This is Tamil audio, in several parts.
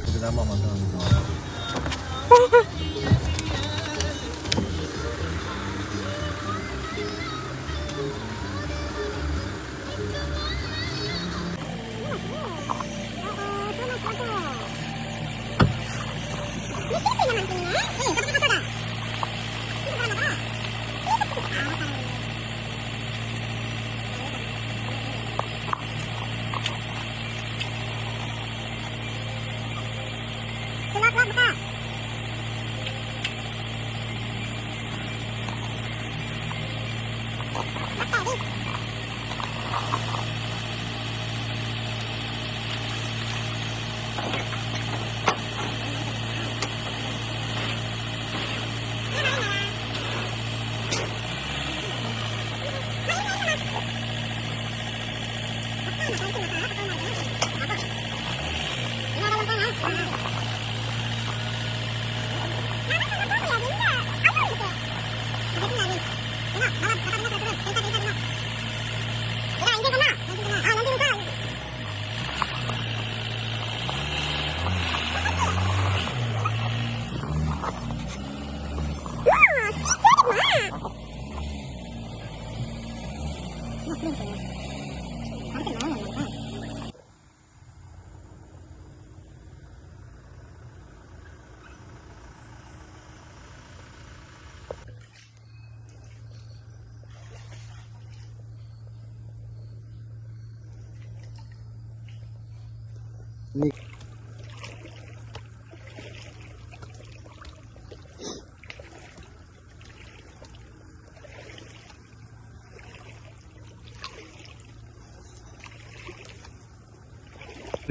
இதுதாம்மா மட்டும்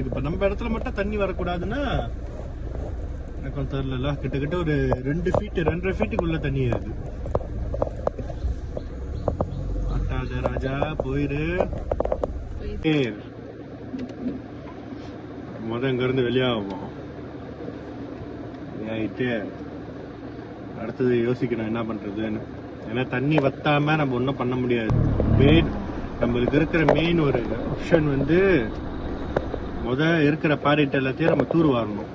இப்ப நம்ம இடத்துல மட்டும் தண்ணி வரக்கூடாதுன்னா எனக்கு தெரியல. கிட்டத்தட்ட ஒரு 2 ஃபீட் 2.5 ஃபீட்டுக்குள்ள தண்ணி இருக்கு. ஆட்டாத ராஜா போயிரு. இங்க இருந்து வெளியாகும். ஆயிட்டு அடுத்தது யோசிக்கணும் என்ன பண்றதுன்னு. ஏன்னா தண்ணி வத்தாம நம்ம ஒன்றும் பண்ண முடியாது. நம்மளுக்கு இருக்கிற மெயின் ஒரு ஆப்ஷன் வந்து இருக்கிற பாறைட்டு எல்லாத்தையும் நம்ம தூர் வாரணும்.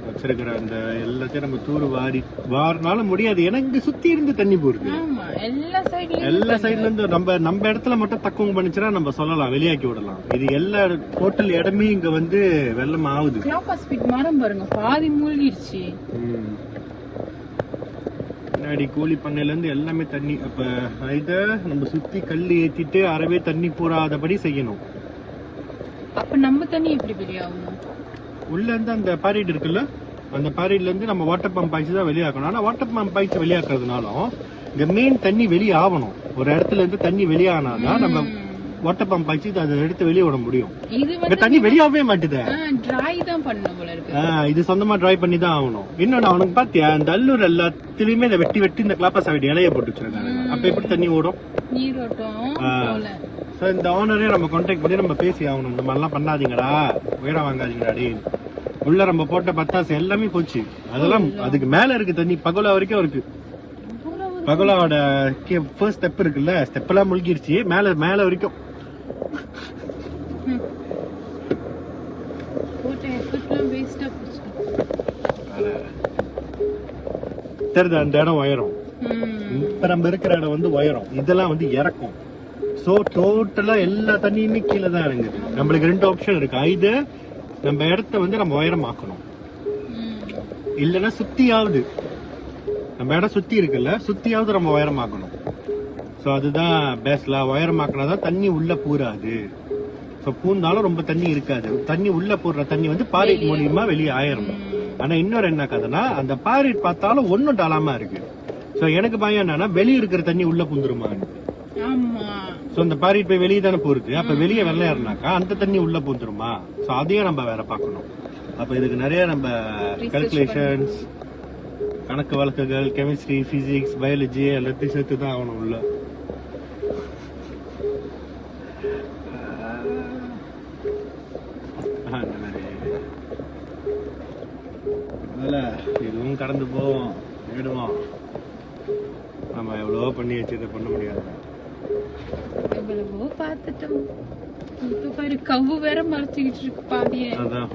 வச்சிருக்கிற அந்த எல்லாத்தையும் நம்ம தூர் வாரினாலும் முடியாது. ஏன்னா இங்க சுத்தி இருந்து தண்ணி போகுது எல்லா சைட்ல இருந்து. நம்ம இடத்துல மட்டும் தக்குவம் பண்ணிச்சுன்னா நம்ம சொல்லலாம், வெளியாக்கி விடலாம். இது எல்லா டோட்டல் இடமே இங்க வந்து வெள்ளம் ஆகுது. மரம் பாருங்க பாதி மூழ்கிடுச்சு. பின்னாடி கோழி பண்ணையில இருந்து எல்லாமே தண்ணி. அப்ப இத நம்ம சுத்தி கல் ஏத்திட்டு அறவே தண்ணி போறாதபடி செய்யணும். அப்ப நம்ம தண்ணி எப்படி வெளியாகும்? உள்ள இருந்து அந்த பாரிட் இருக்குல்ல, அந்த பாரிட்ல இருந்து நம்ம வாட்டர் பம்ப் ஆயிடுச்சு தான் வெளியாக்கணும். ஆனா வாட்டர் பம்ப் ஆயிடுச்சு வெளியாக்குறதுனாலும் இந்த மெயின் தண்ணி வெளியே ஆகணும். ஒரு இடத்துல இருந்து தண்ணி வெளியானாதான் நம்ம வாட்டர் பம்ப் ஆயிடுச்சு அதை எடுத்து வெளியே விட முடியும். தண்ணி வெளியாகவே மாட்டுது. இது சொந்தமா ட்ரை பண்ணி தான் ஆகணும். இன்னொன்னு அவனுக்கு பாத்தியா இந்த அல்லூர் எல்லாத்திலயுமே இதை வெட்டி வெட்டி இந்த கிளாப்பா சாவிடி இலைய போட்டு வச்சிருக்காங்க. அப்ப எப்படி தண்ணி ஓடும்? இந்த ஓனரே நம்ம கான்டாக்ட் பண்ணி நம்ம பேசி ஆகணும். இந்த மாதிரிலாம் பண்ணாதீங்கடா, உயரம் வாங்காதீங்கடாடி. உள்ள நம்ம போட்ட பத்தாசு எல்லாமே போச்சு. அதெல்லாம் அதுக்கு மேல இருக்கு தண்ணி, பகோலா வரைக்கும் இருக்கு. பகோலாவோட ஃபர்ஸ்ட் ஸ்டெப் இருக்குல்ல, ஸ்டெப் எல்லாம் முழுகிருச்சு. மேல வரைக்கும் தெரியுது. அந்த இடம் உயரம். இப்ப நம்ம இருக்கிற இடம் வந்து உயரம். இதெல்லாம் வந்து இறக்கும். சோ டோட்டலா எல்லா தண்ணியுமே கீழே தான் இறங்குது. நம்மளுக்கு 2 ஆப்ஷன் இருக்கு. இது நம்ம இடத்த வந்து நம்ம உயரமாக்கணும், இல்லைன்னா சுத்தியாவது நம்ம இடம் சுத்தி இருக்குல்ல, சுத்தியாவது நம்ம உயரமாக்கணும். சோ அதுதான் பேஸ்ல. உயரமாக்கினாதான் தண்ணி உள்ள பூராது. சோ பூந்தாலும் ரொம்ப தண்ணி இருக்காது. தண்ணி உள்ள போடுற தண்ணி வந்து பாரிட் மூலியமா வெளியே ஆயிரணும். ஆனா இன்னொரு என்ன கதைனா, அந்த பாரிட் பார்த்தாலும் ஒன்னும் டாலாம இருக்கு. சோ எனக்கு பயம் என்னன்னா வெளியே இருக்கிற தண்ணி உள்ள பூந்துருமான்னு. சோ அந்த பாரிட் போய் வெளியே தானே போறது. அப்ப வெளியே வெள்ளையாருனாக்கா அந்த தண்ணி உள்ள பூந்துருமா? சோ அதையும் நம்ம வேற பாக்கணும். அப்ப இதுக்கு நிறைய நம்ம கால்குலேஷன்ஸ், கணக்கு வழக்குகள், கெமிஸ்ட்ரி, பிசிக்ஸ், பயாலஜி எல்லாத்தையும் சேர்த்து தான் ஆகணும் உள்ள. இதுவும் கடந்து போவோம், விடுவோம். நம்ம எவ்வளவோ பண்ணி வச்சு இதை பண்ண முடியாது. எவ்வளவோ பாத்துட்டோம். இப்ப பாரு கவ்வு வேற மறைச்சுக்கிட்டு இருக்கு பாதிய. அதான்